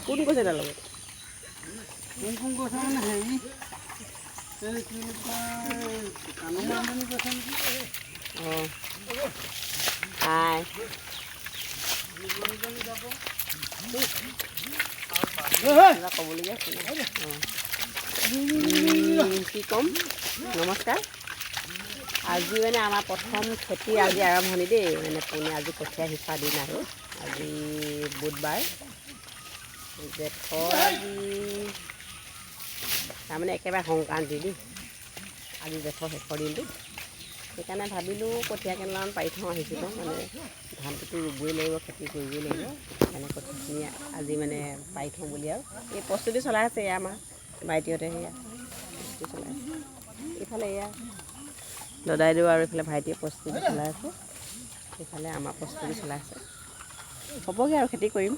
কোন কৈছে তাৰ লগত কোন কৈছে মানে হেৰি এই কি কয় কানুমানজনী কৈছে নেকি অঁ হাই কিবা ক'বলগীয়া আছে অঁ কি ক'ম নমস্কাৰ আজি মানে আমাৰ প্ৰথম খেতি আজি আৰম্ভণি দেই মানে পোনে আজি কঠীয়া সিঁচা দিন আৰু আজি বুধবাৰ জেঠৰ আজি তাৰমানে একেবাৰে সংক্ৰান্তি দেই আজি জেঠৰ শেষৰ দিনটো সেইকাৰণে ভাবিলোঁ কঠীয়া কেইডালমান পাৰি থওঁ আহিছিলোঁ মানে ধানটোতো ৰুবই লাগিব খেতি কৰিবই লাগিব সেইকাৰণে কঠীয়াখিনি আজি মানে পাৰি থওঁ বুলি আৰু এই প্ৰস্তুতি চলাই আছে এয়া আমাৰ ভাইটিহঁতে সেয়া প্ৰস্তুতি চলাই আছে এইফালে এয়া দদাইদেউ আৰু এইফালে ভাইটিয়ে প্ৰস্তুতি চলাই আছে এইফালে আমাৰ প্ৰস্তুতি চলাই আছে হ'বগৈ আৰু খেতি কৰিম